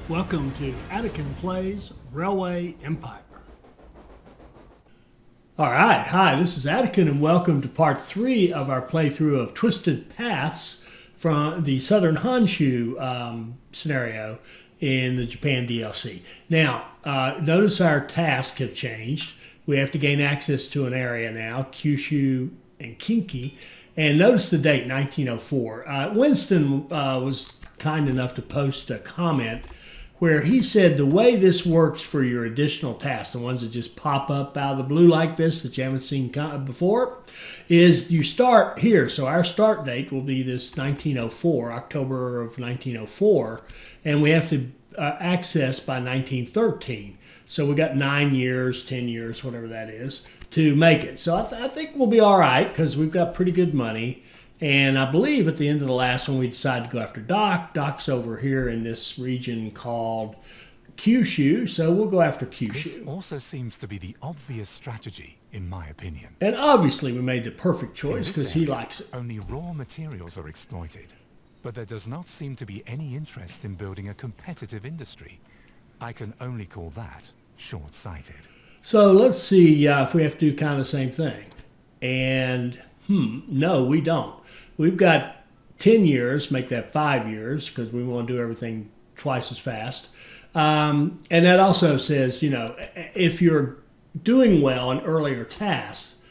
Welcome to Attican Plays Railway Empire. Alright, hi, this is Attican and welcome to part 3 of our playthrough of Twisted Paths from the Southern Honshu scenario in the Japan DLC. Now, notice our tasks have changed. We have to gain access to an area now, Kyushu and Kinki. And notice the date, 1904. Winston was kind enough to post a comment where he said the way this works for your additional tasks, the ones that just pop up out of the blue like this that you haven't seen before, is you start here. So our start date will be this 1904, October of 1904, and we have to access by 1913. So we got 9 years, 10 years, whatever that is, to make it. So I think we'll be all right because we've got pretty good money. And I believe at the end of the last one, we decided to go after Doc. Doc's over here in this region called Kyushu, so we'll go after Kyushu. This also seems to be the obvious strategy, in my opinion. And obviously, we made the perfect choice because he likes it. Only raw materials are exploited, but there does not seem to be any interest in building a competitive industry. I can only call that short-sighted. So let's see if we have to do kind of the same thing. And, no, we don't. We've got 10 years, make that 5 years, because we want to do everything twice as fast. And that also says, if you're doing well in earlier tasks,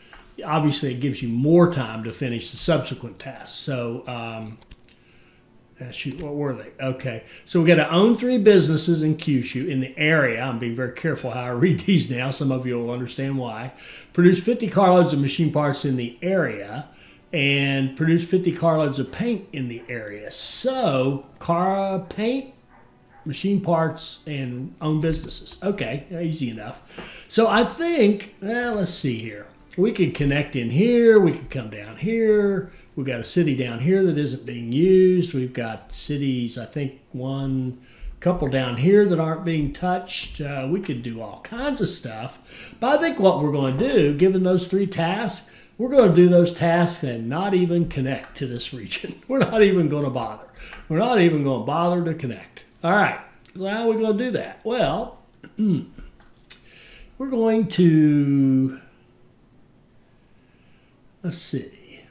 obviously it gives you more time to finish the subsequent tasks. So, shoot, what were they? Okay, so we got to own 3 businesses in Kyushu in the area. I'm being very careful how I read these now. Some of you will understand why. Produce 50 carloads of machine parts in the area, and produce 50 carloads of paint in the area. So, paint, machine parts, and own businesses. Okay, easy enough. So I think, let's see here. We could connect in here. We could come down here. We've got a city down here that isn't being used. We've got cities, I think couple down here that aren't being touched. We could do all kinds of stuff. But I think what we're going to do, given those 3 tasks, we're going to do those tasks and not even connect to this region. We're not even going to bother. We're not even going to bother to connect. All right. So how are we going to do that? Well, we're going to, let's see.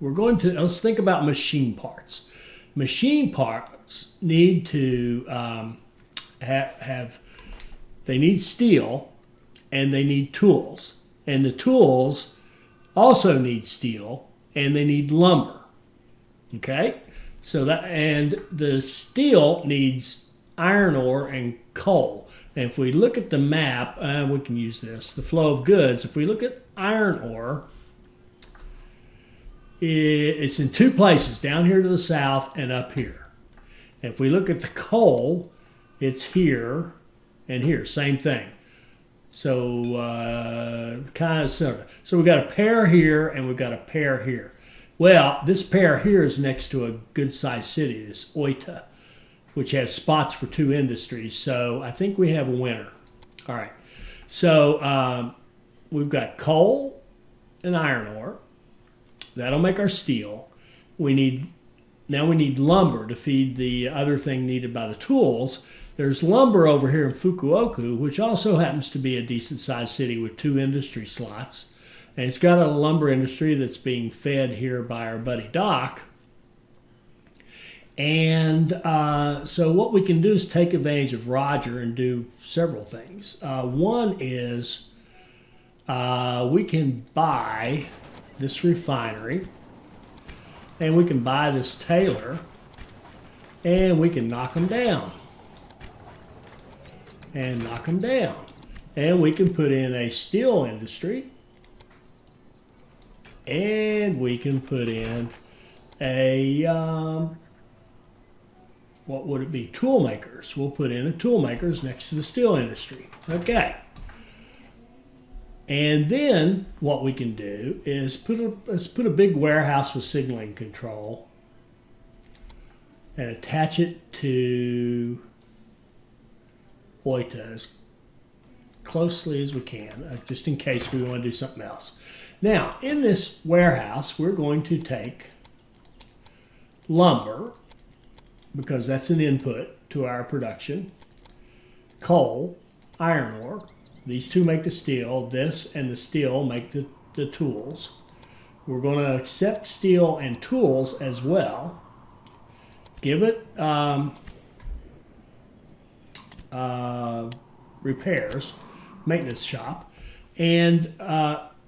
Let's think about machine parts. Machine parts need to they need steel and they need tools. And the tools also need steel and they need lumber. Okay? And the steel needs iron ore and coal. And if we look at the map, we can use this, the flow of goods. If we look at iron ore, it's in 2 places, down here to the south and up here. And if we look at the coal, it's here and here, same thing. So kind of similar. So we've got a pair here and we've got a pair here. Well, this pair here is next to a good-sized city, this Oita, which has spots for 2 industries. So I think we have a winner. All right. So we've got coal and iron ore. That'll make our steel. Now we need lumber to feed the other thing needed by the tools. There's lumber over here in Fukuoka, which also happens to be a decent-sized city with 2 industry slots. And it's got a lumber industry that's being fed here by our buddy Doc. And so what we can do is take advantage of Roger and do several things. One is we can buy this refinery, and we can buy this tailor, and we can knock them down. And knock them down. And we can put in a steel industry, and we can put in a what would it be? Tool makers. We'll put in a tool makers next to the steel industry. Okay. And then what we can do is let's put a big warehouse with signaling control and attach it to Oita as closely as we can, just in case we want to do something else. Now, in this warehouse, we're going to take lumber, because that's an input to our production. coal, iron ore. These two make the steel. This and the steel make the tools. We're going to accept steel and tools as well. Give it repairs, maintenance shop. And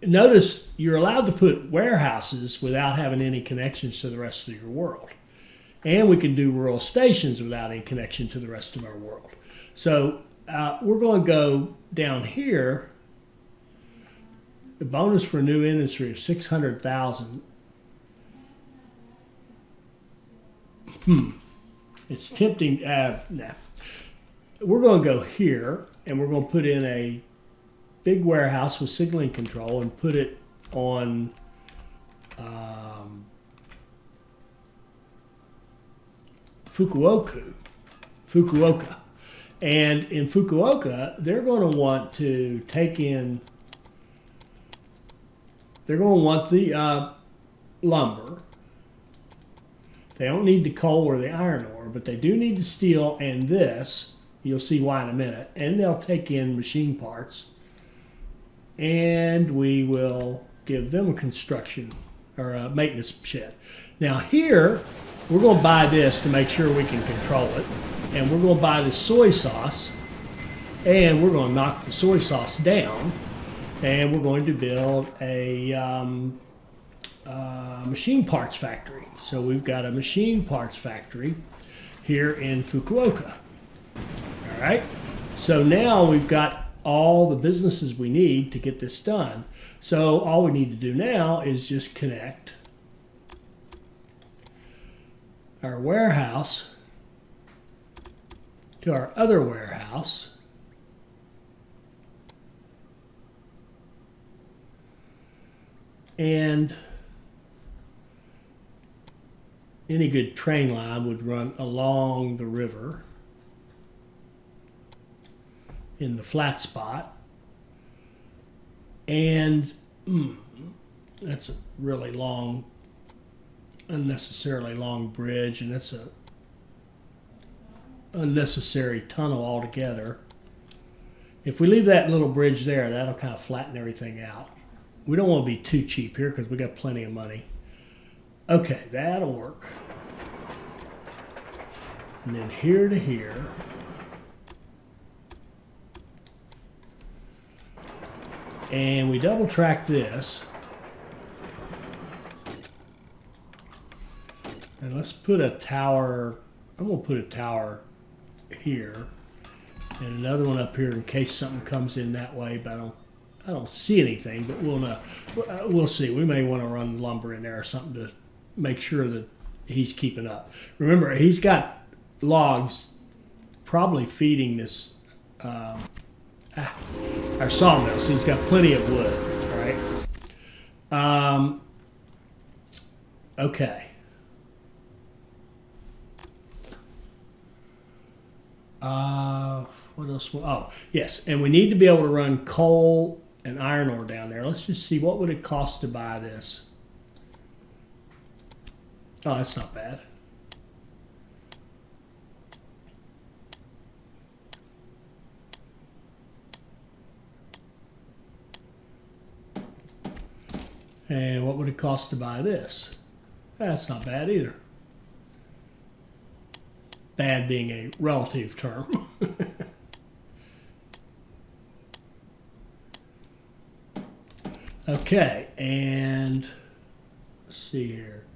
notice you're allowed to put warehouses without having any connections to the rest of your world. And we can do rural stations without any connection to the rest of our world. So we're going to go down here. The bonus for a new industry is 600,000. It's tempting. Nah. We're going to go here, and we're going to put in a big warehouse with signaling control and put it on Fukuoka. And in Fukuoka, they're going to want to take in, they're going to want the lumber. They don't need the coal or the iron ore, but they do need the steel and this. You'll see why in a minute. And they'll take in machine parts. And we will give them a construction or a maintenance shed. Now here, we're going to buy this to make sure we can control it. And we're going to buy the soy sauce. And we're going to knock the soy sauce down. And we're going to build a machine parts factory. So we've got a machine parts factory here in Fukuoka. All right. So now we've got all the businesses we need to get this done. So all we need to do now is just connect our warehouse to our other warehouse. And any good train line would run along the river in the flat spot. And that's a really long, unnecessarily long bridge, and that's a unnecessary tunnel altogether. If we leave that little bridge there, that'll kind of flatten everything out. We don't want to be too cheap here because we got plenty of money. Okay, that'll work. And then here to here. And we double track this. And let's put a tower. I'm going to put a tower here. And another one up here in case something comes in that way, but I don't see anything, but we'll know. We'll see. We may want to run lumber in there or something to make sure that he's keeping up. Remember, he's got logs probably feeding this our sawmill, so he's got plenty of wood. All right. Okay. What else? Oh, yes, and we need to be able to run coal and iron ore down there. Let's just see, what would it cost to buy this? Oh, that's not bad. And what would it cost to buy this? That's not bad either. Bad being a relative term. Okay, and let's see here.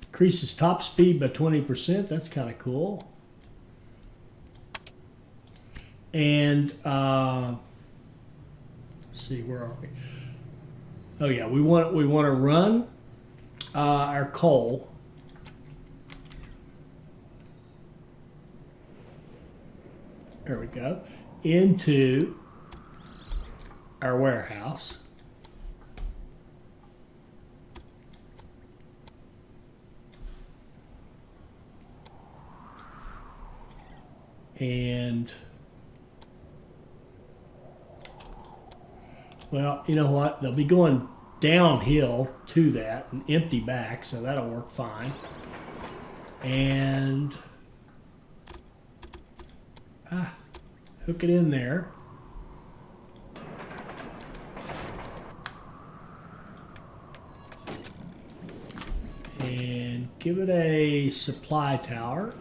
Increases top speed by 20%. That's kind of cool. And let's see, where are we? Oh yeah, we want to run our coal. There we go. Into our warehouse. And, well, you know what? They'll be going downhill to that and empty back, so that'll work fine. And, hook it in there. And give it a supply tower.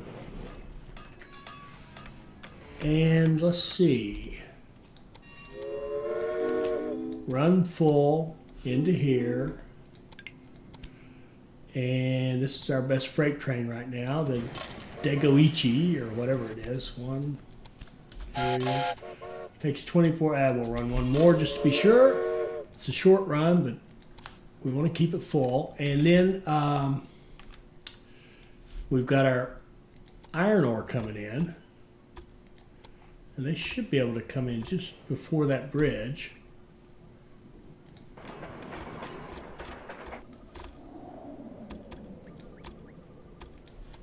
And let's see. Run full into here. And this is our best freight train right now, the Dagoichi, or whatever it is. 1, 2, takes 24. We'll run one more just to be sure. It's a short run, but we want to keep it full. And then we've got our iron ore coming in. And they should be able to come in just before that bridge.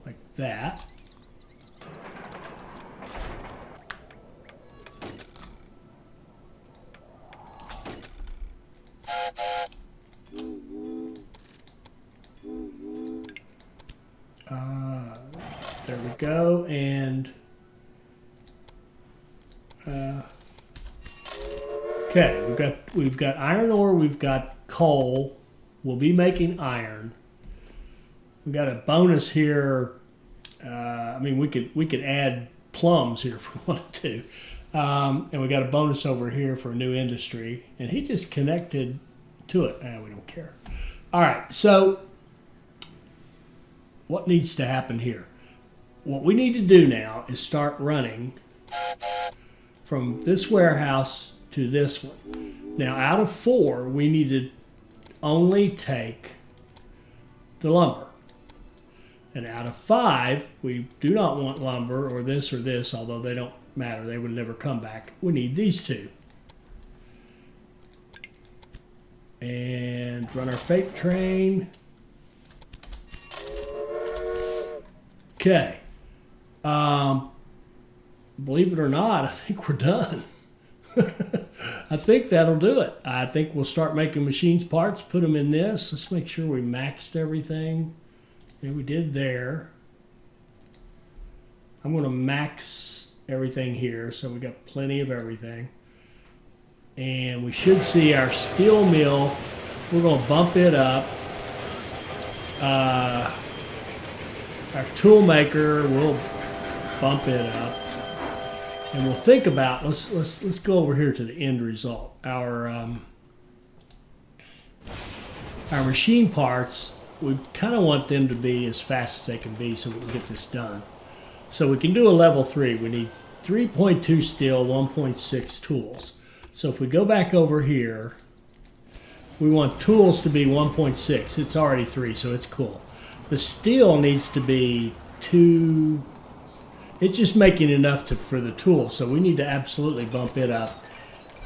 Like that. There we go. And okay, we've got iron ore, we've got coal. We'll be making iron. We got a bonus here. I mean, we could add plums here if we wanted to. And we got a bonus over here for a new industry. And he just connected to it. We don't care. All right, so what needs to happen here? What we need to do now is start running from this warehouse to this one. Now, out of 4, we need to only take the lumber. And out of 5, we do not want lumber or this, although they don't matter. They would never come back. We need these 2. And run our freight train. Okay. Believe it or not, I think we're done. I think that'll do it. I think we'll start making machines parts, put them in this. Let's make sure we maxed everything. And we did there. I'm going to max everything here, so we got plenty of everything. And we should see our steel mill. We're going to bump it up. Our tool maker, we'll bump it up. And we'll think about, let's go over here to the end result. Our machine parts, we kind of want them to be as fast as they can be so we can get this done. So we can do a level 3. We need 3.2 steel, 1.6 tools. So if we go back over here, we want tools to be 1.6. It's already 3, so it's cool. The steel needs to be 2. It's just making enough for the tool, so we need to absolutely bump it up.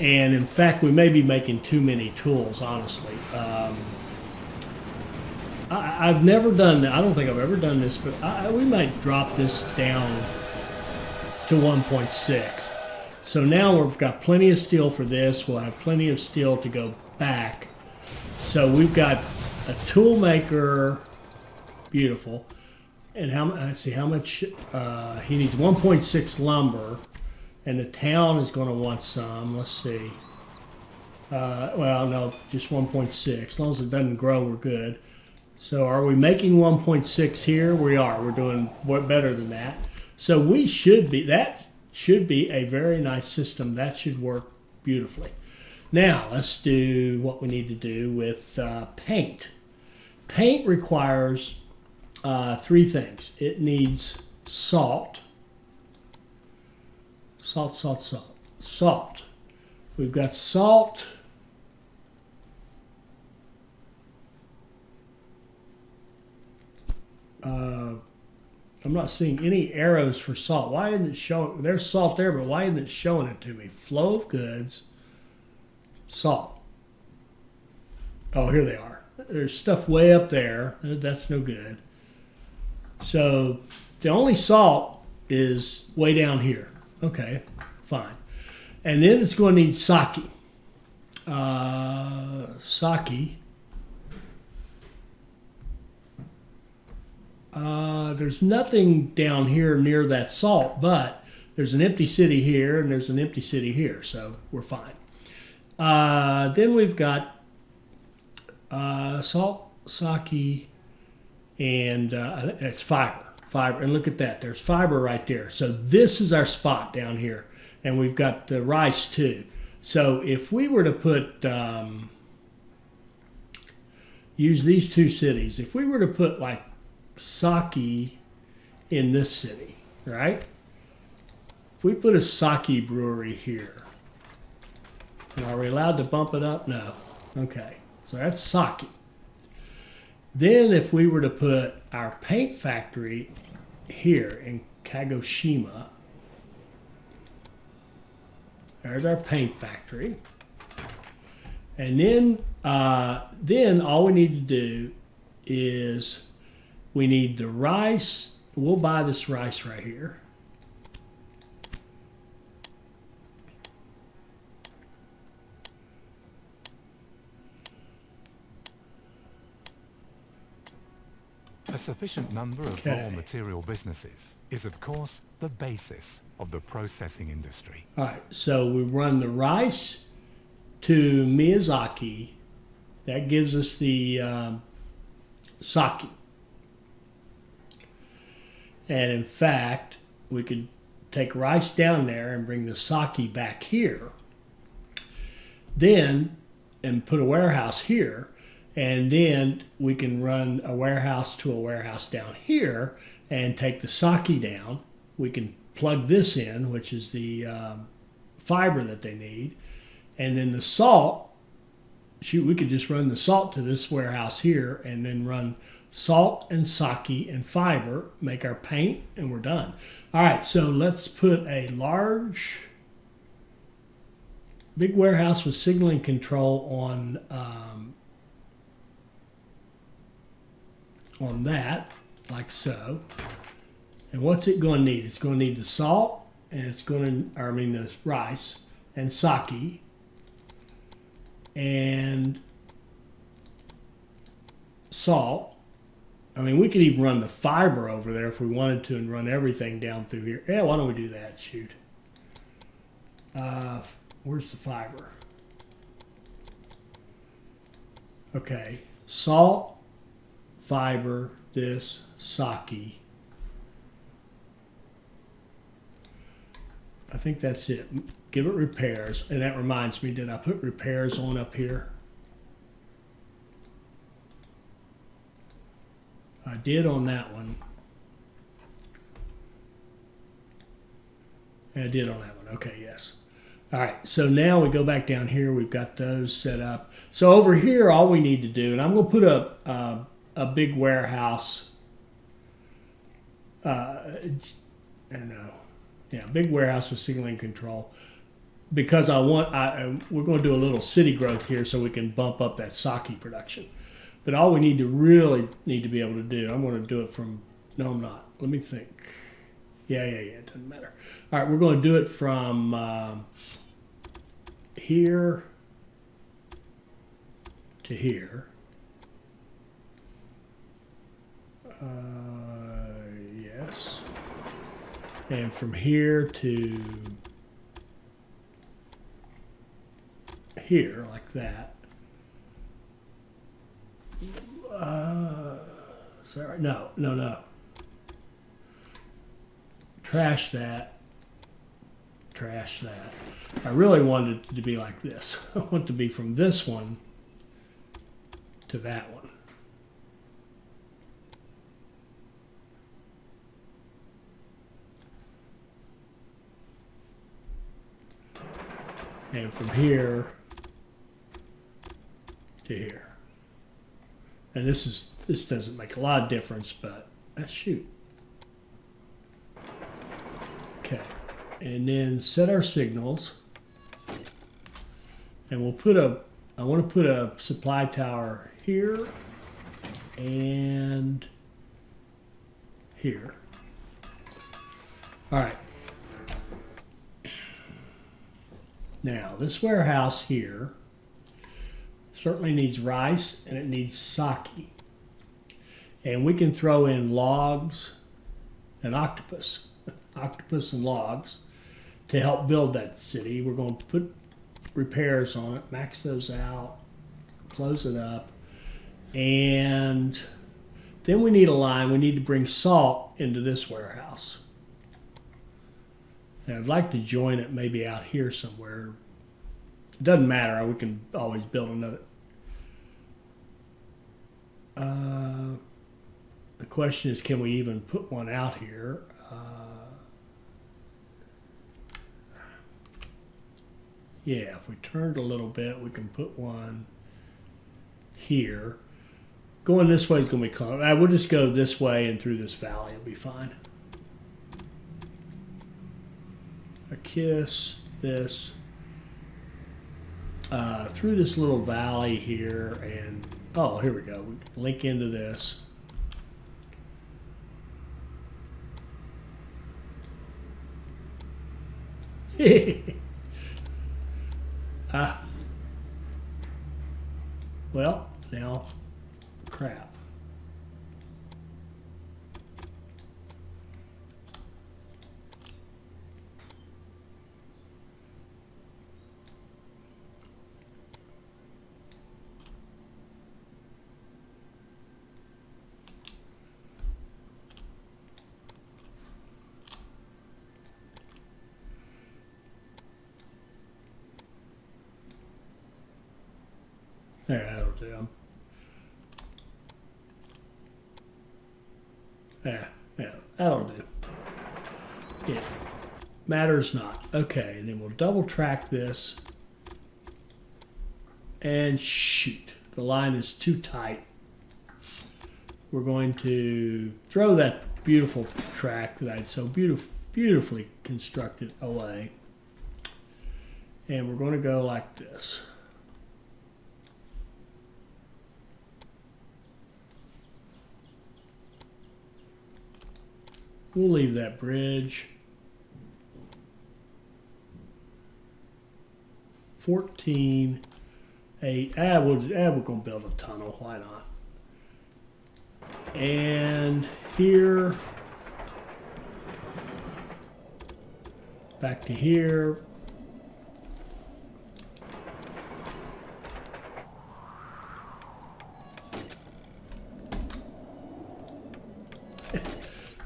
And in fact, we may be making too many tools, honestly. I've never done that. I don't think I've ever done this, but we might drop this down to 1.6. So now we've got plenty of steel for this. We'll have plenty of steel to go back. So we've got a tool maker, beautiful. And let's see how much he needs. 1.6 lumber, and the town is going to want some. Let's see. Well, no, just 1.6. As long as it doesn't grow, we're good. So are we making 1.6 here? We are. We're doing better than that. So we should be. That should be a very nice system. That should work beautifully. Now let's do what we need to do with paint. Paint requires 3 things. It needs salt. Salt. We've got salt. I'm not seeing any arrows for salt. Why isn't it showing? There's salt there, but why isn't it showing it to me? Flow of goods, salt. Oh, here they are. There's stuff way up there. That's no good. So the only salt is way down here. Okay, fine. And then it's going to need sake. Sake. There's nothing down here near that salt, but There's an empty city here, and there's an empty city here, so we're fine. Then we've got salt, sake, and it's fiber. Fiber, and look at that. There's fiber right there. So this is our spot down here, and we've got the rice too. So if we were to put use these two cities, if we were to put like sake in this city, right? If we put a sake brewery here, and are we allowed to bump it up? No. Okay, so that's sake. Then if we were to put our paint factory here in Kagoshima, there's our paint factory. And then all we need to do is we need the rice. We'll buy this rice right here. A sufficient number of raw material businesses is, of course, the basis of the processing industry. All right, so we run the rice to Miyazaki. That gives us the sake. And in fact, we could take rice down there and bring the sake back here. Then, and put a warehouse here. And then we can run a warehouse to a warehouse down here and take the sake down. We can plug this in, which is the fiber that they need. And then the salt, shoot, we could just run the salt to this warehouse here and then run salt and sake and fiber, make our paint, and we're done. All right, so let's put a large, big warehouse with signaling control on that, like so. And what's it going to need? It's going to need the salt, and it's going to, the rice and sake, and salt. We could even run the fiber over there if we wanted to and run everything down through here. Yeah, why don't we do that? Shoot. Where's the fiber? Okay, salt, fiber, this, sake. I think that's it. Give it repairs. And that reminds me, did I put repairs on up here? I did on that one. I did on that one. Okay, yes. All right, so now we go back down here. We've got those set up. So over here, all we need to do, and I'm going to put a big warehouse. Big warehouse with signaling control, because we're going to do a little city growth here so we can bump up that sake production. But all we really need to be able to do, I'm going to do it from, no, I'm not. Let me think. Yeah, it doesn't matter. All right, we're going to do it from here to here. Yes. And from here to here, like that. Is that right? No. Trash that. I really wanted it to be like this. I want it to be from this one to that one. And from here to here. And this doesn't make a lot of difference, but shoot. Okay. And then set our signals. And I want to put a supply tower here and here. All right. Now, this warehouse here certainly needs rice and it needs sake. And we can throw in logs and octopus and logs. to help build that city. We're going to put repairs on it, max those out, close it up, and then we need a line. We need to bring salt into this warehouse. And I'd like to join it maybe out here somewhere. It doesn't matter. We can always build another. The question is, can we even put one out here? Yeah, if we turned a little bit, we can put one here. Going this way is going to be close. We'll just go this way and through this valley. It'll be fine. A kiss, this. Through this little valley here, and oh, here we go. We can link into this. Well, now, crap. There, that'll do. Yeah, that'll do. Yeah, matters not. Okay, and then we'll double track this. And shoot, the line is too tight. We're going to throw that beautiful track that I'd so beautifully constructed away. And we're going to go like this. We'll leave that bridge. 14, 8. We're going to build a tunnel. Why not? And here, back to here.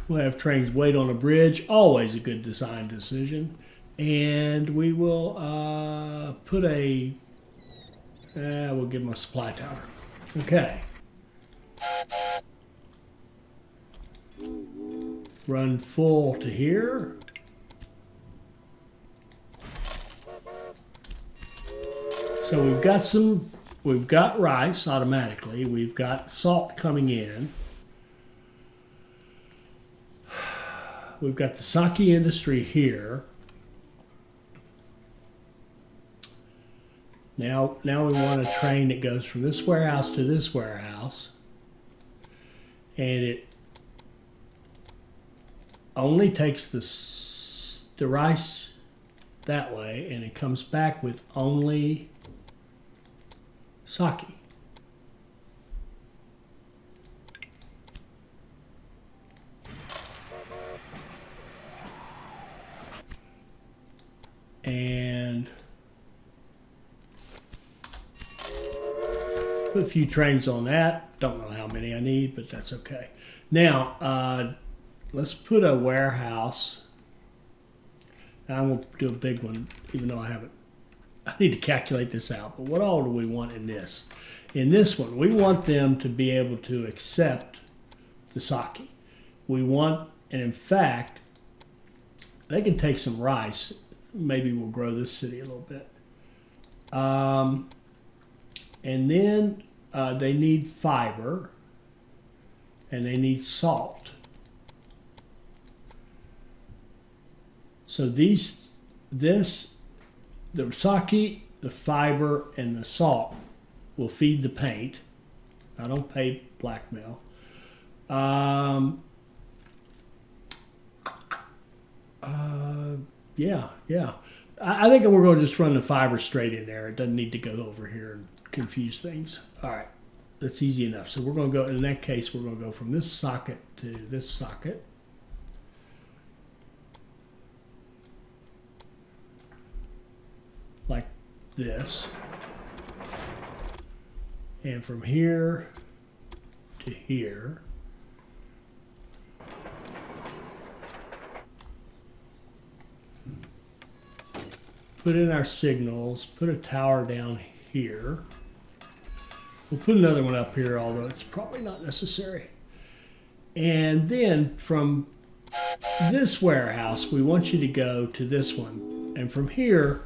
We'll have trains wait on a bridge, always a good design decision. And we will put a, we'll give them a supply tower. Okay. Run full to here. So we've got rice automatically. We've got salt coming in. We've got the sake industry here. Now we want a train that goes from this warehouse to this warehouse. And it only takes the rice that way, and it comes back with only sake. And put a few trains on that. Don't know how many I need, but that's okay. Now, let's put a warehouse. I won't do a big one, even though I need to calculate this out. But what all do we want in this? In this one, we want them to be able to accept the sake. We want, and in fact, they can take some rice. Maybe we'll grow this city a little bit. And then they need fiber, and they need salt. So the sake, the fiber, and the salt will feed the paint. I don't pay blackmail. Yeah. I think we're going to just run the fiber straight in there. It doesn't need to go over here and confuse things. All right, that's easy enough. So we're going to go, in that case, we're going to go from this socket to this socket. this. And from here to here. Put in our signals, put a tower down here. We'll put another one up here, although it's probably not necessary. And then from this warehouse, we want you to go to this one. And from here,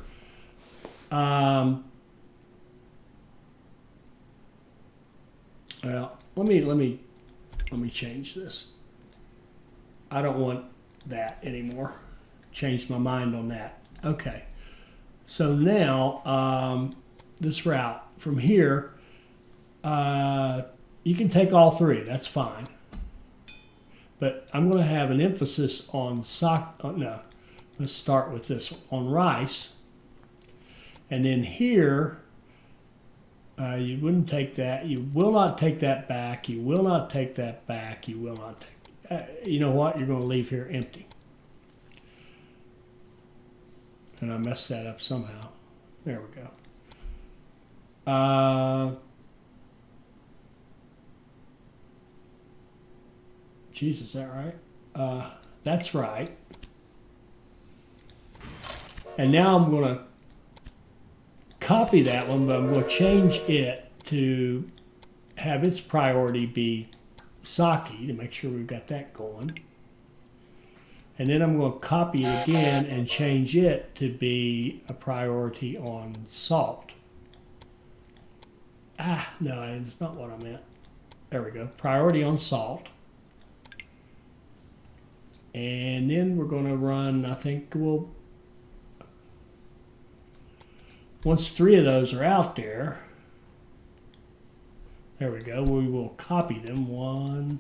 well, let me change this. I don't want that anymore. Changed my mind on that. Okay. So now, this route from here, you can take all three. That's fine. But I'm going to have an emphasis on no, let's start with this one, on rice. And then here, you wouldn't take that. You will not take that back. You will not take that back. You will not take. You know what? You're going to leave here empty. And I messed that up somehow. There we go. Geez, is that right? That's right. And now I'm going to copy that one, but I'm going to change it to have its priority be Saki to make sure we've got that going. And then I'm going to copy it again and change it to be a priority on salt. No, it's not what I meant. There we go. Priority on salt. And then we're going to run, I think once 3 of those are out there, there we go, we will copy them. 1,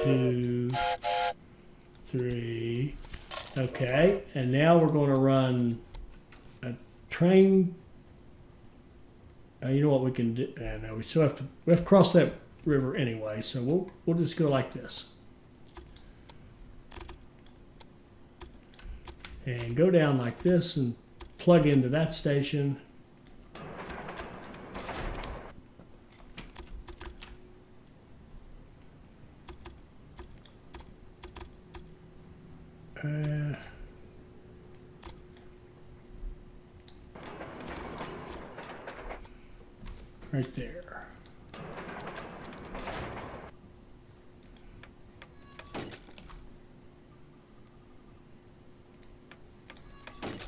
2, 3. Okay, and now we're going to run a train. You know what we can do? No, we still have to cross that river anyway, so we'll just go like this. And go down like this and plug into that station. Right there.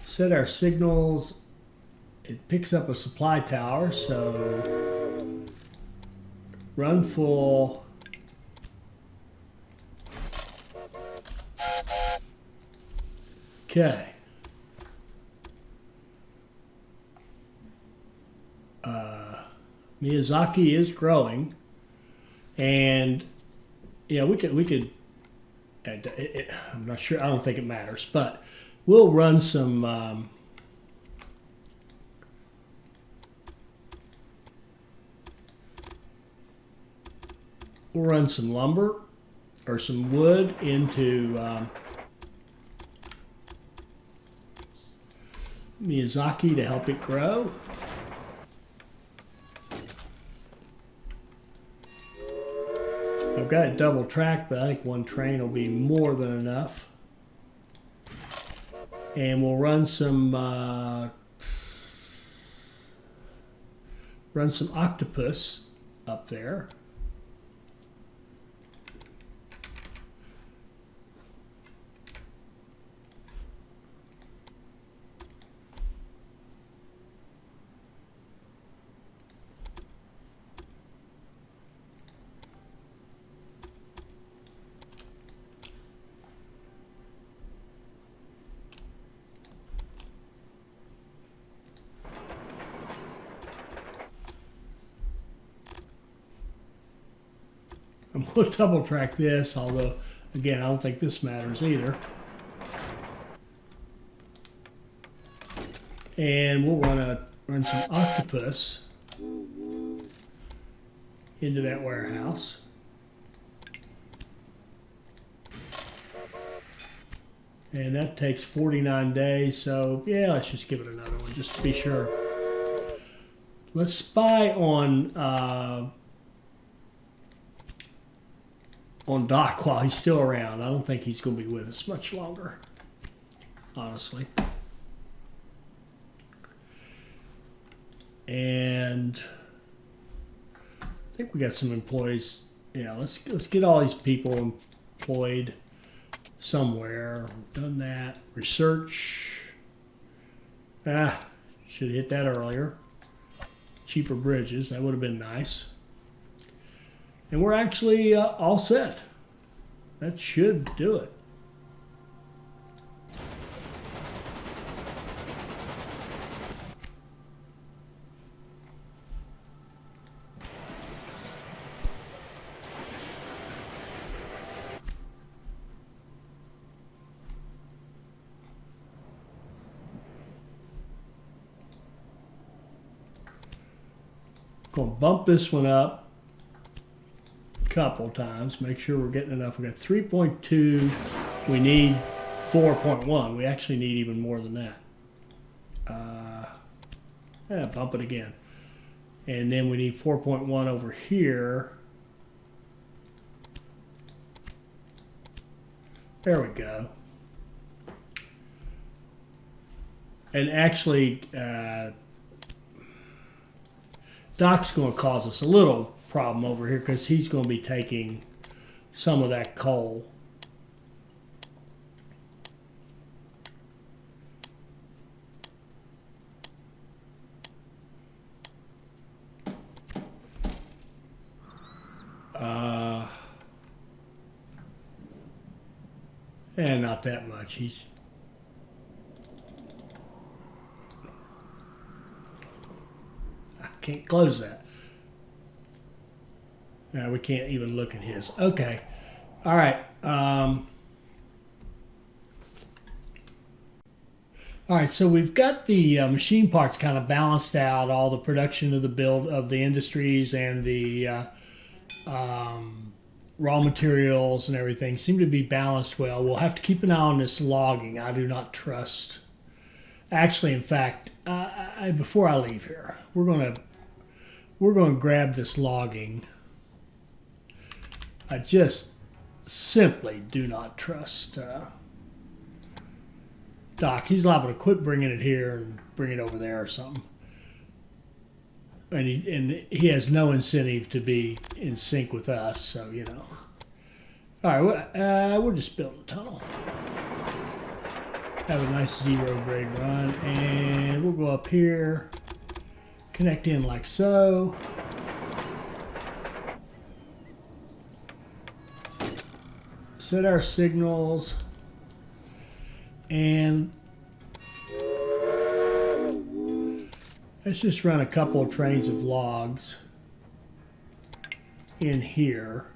Set our signals. It picks up a supply tower, so run full. Okay. Miyazaki is growing, and yeah, we could. I'm not sure. I don't think it matters, but we'll run some. We'll run some lumber or some wood into Miyazaki to help it grow. I've got it double tracked, but I think one train will be more than enough. And we'll run some octopus up there. And we'll double track this, although, again, I don't think this matters either. And we'll run some octopus into that warehouse. And that takes 49 days, so yeah, let's just give it another one, just to be sure. Let's spy on Doc while he's still around. I don't think he's going to be with us much longer, honestly. And I think we got some employees. Yeah, let's get all these people employed somewhere. Done that. Research. Should have hit that earlier. Cheaper bridges. That would have been nice. And we're actually all set. That should do it. Going to bump this one up a couple times. Make sure we're getting enough. We got 3.2. We need 4.1. We actually need even more than that. Bump it again. And then we need 4.1 over here. There we go. And actually, Doc's going to cause us a little problem over here because he's going to be taking some of that coal. And not that much. I can't close that. No, we can't even look at his. Okay. All right. All right, so we've got the machine parts kind of balanced out, all the production of the build of the industries and the raw materials and everything seem to be balanced well. We'll have to keep an eye on this logging. I do not trust. Actually, in fact, before I leave here, we're going to grab this logging. I just simply do not trust Doc. He's liable to quit bringing it here and bring it over there or something. And he has no incentive to be in sync with us, so, you know. All right, we'll just build a tunnel. Have a nice zero grade run, and we'll go up here, connect in like so. Set our signals, and let's just run a couple of trains of logs in here.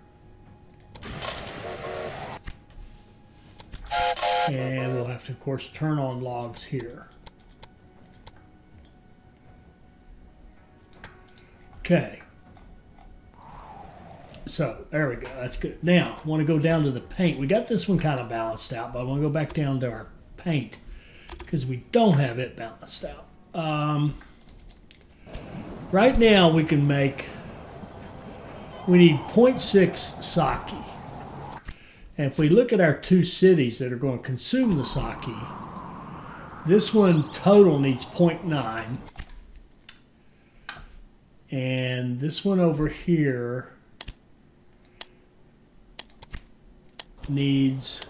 And we'll have to, of course, turn on logs here. Okay. So, there we go. That's good. Now, I want to go down to the paint. We got this one kind of balanced out, but I want to go back down to our paint because we don't have it balanced out. Right now, we can make, we need 0.6 sake. And if we look at our two cities that are going to consume the sake, this one total needs 0.9. And this one over here needs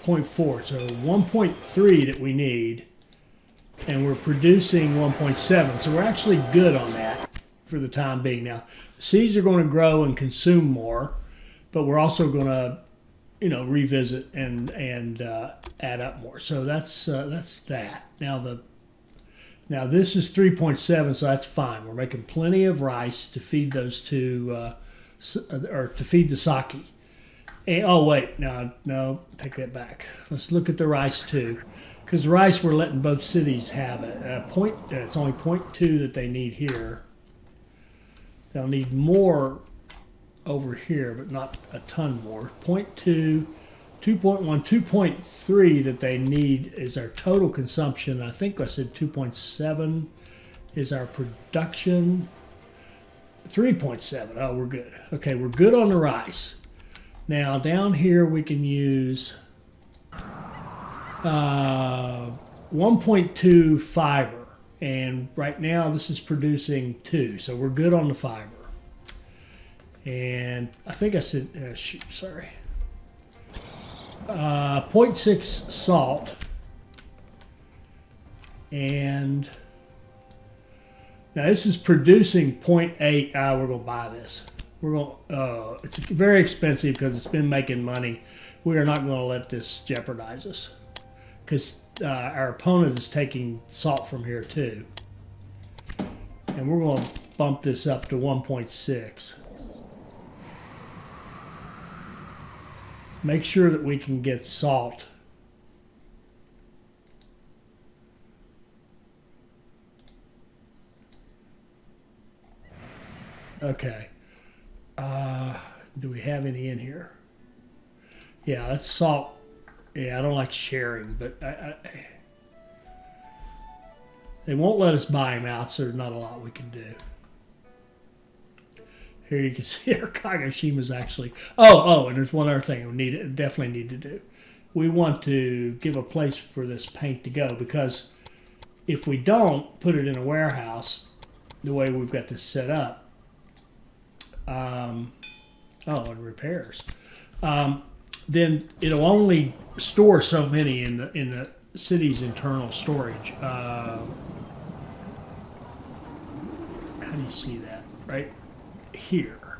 0.4. So 1.3 that we need. And we're producing 1.7. So we're actually good on that for the time being. Now, the seeds are going to grow and consume more, but we're also going to, you know, revisit and add up more. So that's that. Now this is 3.7, so that's fine. We're making plenty of rice to feed those two, or to feed the sake. And, oh wait, no, take that back. Let's look at the rice too. Because rice, we're letting both cities have it. It's only 0.2 that they need here. They'll need more over here, but not a ton more. 0.2 to 2.1, 2.3 that they need is our total consumption. I think I said 2.7 is our production. 3.7. Oh, we're good. Okay, we're good on the rice. Now down here we can use 1.2 fiber, and right now this is producing 2, so we're good on the fiber. And I think I said, shoot, sorry. 0.6 salt, and now this is producing 0.8. We're gonna buy this. We're gonna. It's very expensive because it's been making money. We are not going to let this jeopardize us, because our opponent is taking salt from here too, and we're going to bump this up to 1.6. Make sure that we can get salt. Okay. Do we have any in here? Yeah, that's salt. Yeah, I don't like sharing, but they won't let us buy them out, so there's not a lot we can do. Here you can see our Kagoshima's actually. Oh, and there's one other thing we definitely need to do. We want to give a place for this paint to go, because if we don't put it in a warehouse the way we've got this set up, and repairs, then it'll only store so many in the city's internal storage. How do you see that? Right here.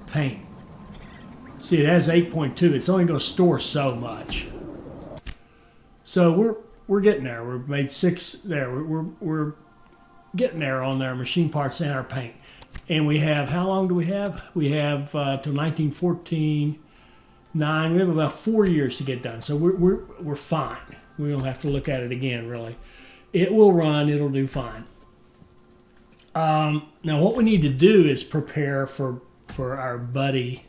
Paint. See, it has 8.2. It's only going to store so much. So we're getting there. We've made 6 there. We're getting there on our machine parts and our paint. And we have, how long do we have? We have till 1914, 9. We have about 4 years to get done. So we're fine. We don't have to look at it again, really. It will run. It'll do fine. Now, what we need to do is prepare for our buddy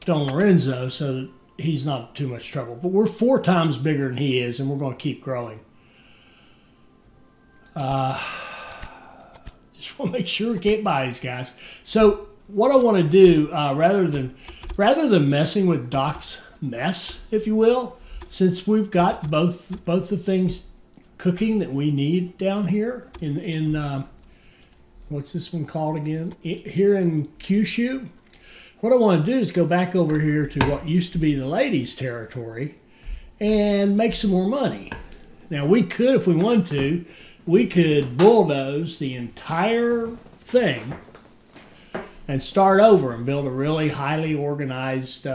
Don Lorenzo, so that he's not too much trouble. But we're 4 times bigger than he is, and we're going to keep growing. Just want to make sure we can't buy these guys. So what I want to do, rather than messing with Doc's mess, if you will, since we've got both the things cooking that we need down here in what's this one called again? Here in Kyushu. What I want to do is go back over here to what used to be the ladies' territory and make some more money. Now, we could, if we wanted to, we could bulldoze the entire thing and start over and build a really highly organized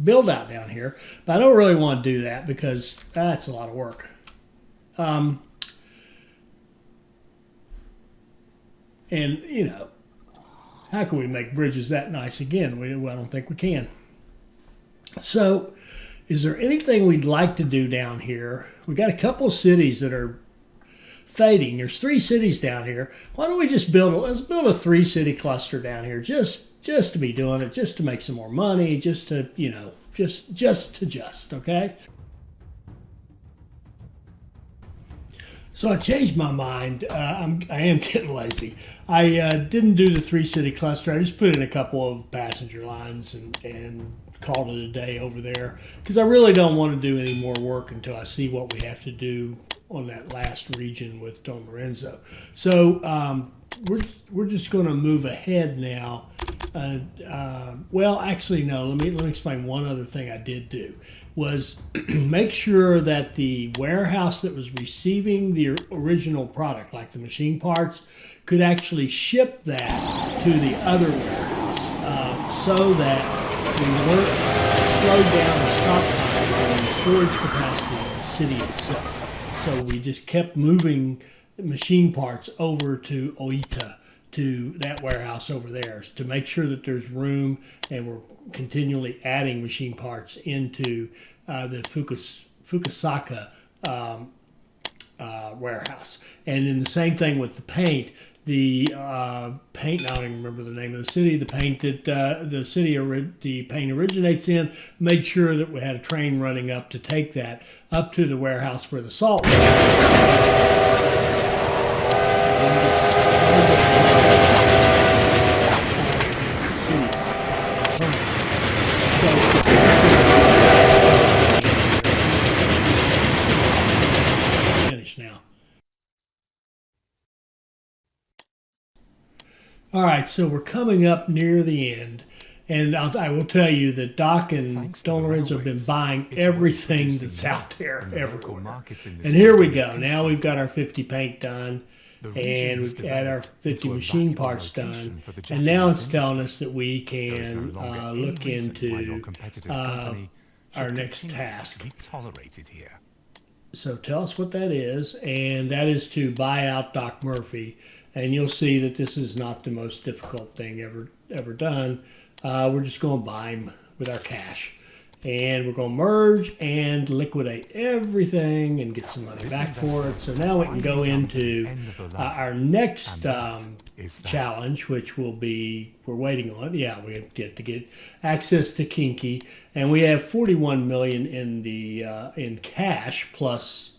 build out down here. But I don't really want to do that because that's a lot of work. And, you know, how can we make bridges that nice again? I don't think we can. So, is there anything we'd like to do down here? We got a couple of cities that are fading. There's 3 cities down here. Why don't we just let's build a 3-city cluster down here, just to be doing it, just to make some more money, just to, you know, just, okay? So I changed my mind. I am getting lazy. I didn't do the 3-city cluster. I just put in a couple of passenger lines and called it a day over there, because I really don't want to do any more work until I see what we have to do on that last region with Don Lorenzo. So we're just going to move ahead now. Well, actually, no. Let me explain one other thing I did do. Was make sure that the warehouse that was receiving the original product, like the machine parts, could actually ship that to the other warehouse, so that we weren't slowed down the stockpile and the storage capacity of the city itself. So we just kept moving machine parts over to Oita, to that warehouse over there, to make sure that there's room, and we're continually adding machine parts into the Fukusaka warehouse. And then the same thing with the paint. the paint. I don't even remember the name of the city. The paint that the paint originates in. Made sure that we had a train running up to take that up to the warehouse where the salt was. Now. All right, so we're coming up near the end, and I will tell you that Doc and Don Lorenzo have been buying everything that's out there everywhere. And here we go. Now we've got our 50 paint done, and we've had our 50 machine parts done, and now it's telling us that we can look into our next task. So tell us what that is, and that is to buy out Doc Murphy, and you'll see that this is not the most difficult thing ever done. We're just going to buy him with our cash, and we're going to merge and liquidate everything and get some money back for it. So now we can go into our next challenge, which will be, we're waiting on. Yeah, we have to get access to Kinky, and we have 41 million in the in cash plus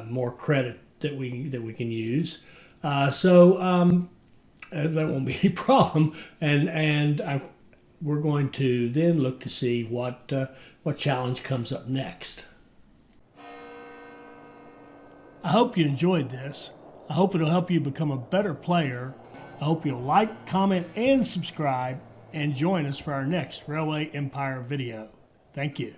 more credit that we can use. So that won't be any problem, and we're going to then look to see what challenge comes up next. I hope you enjoyed this. I hope it'll help you become a better player. I hope you'll like, comment, and subscribe, and join us for our next Railway Empire video. Thank you.